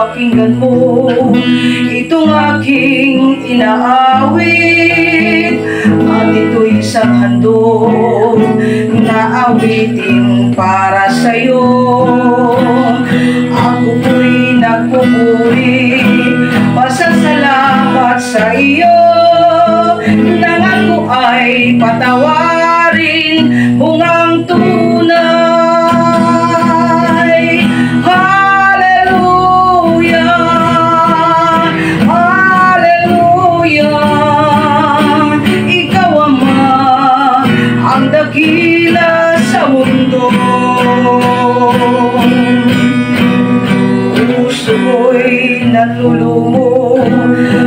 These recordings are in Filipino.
pakinggan mo itong aking inaawit, at ito'y isang handog na awitin para sa'yo. Ako po'y nagpupuri, pasasalamat sa iyo, nang ako ay patawarin mong ang tunay. Hallelujah, hallelujah, ikaw Ama ang dakila sa mundo. Puso ko'y nalulumo,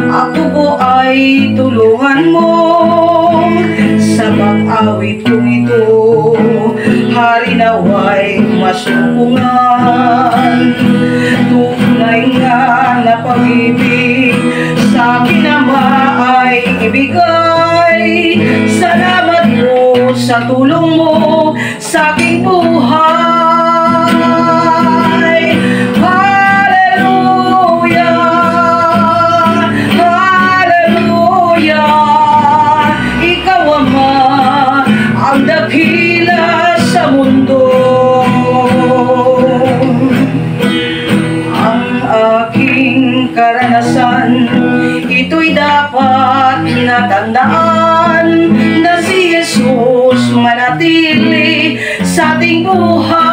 ako po ay tulungan mo sa pag-awit kong ito. Hari nawa'y masumpungan, tunay nga na pag-ibig sa akin Ama ay ibigay. Salamat po sa tulong mo sa aking buhay. Hallelujah, hallelujah, ikaw Ama ang dakila sa mundo. Ang aking karanasan, ito'y dapat natandaan, na si Jesus manatili sa ating buhay.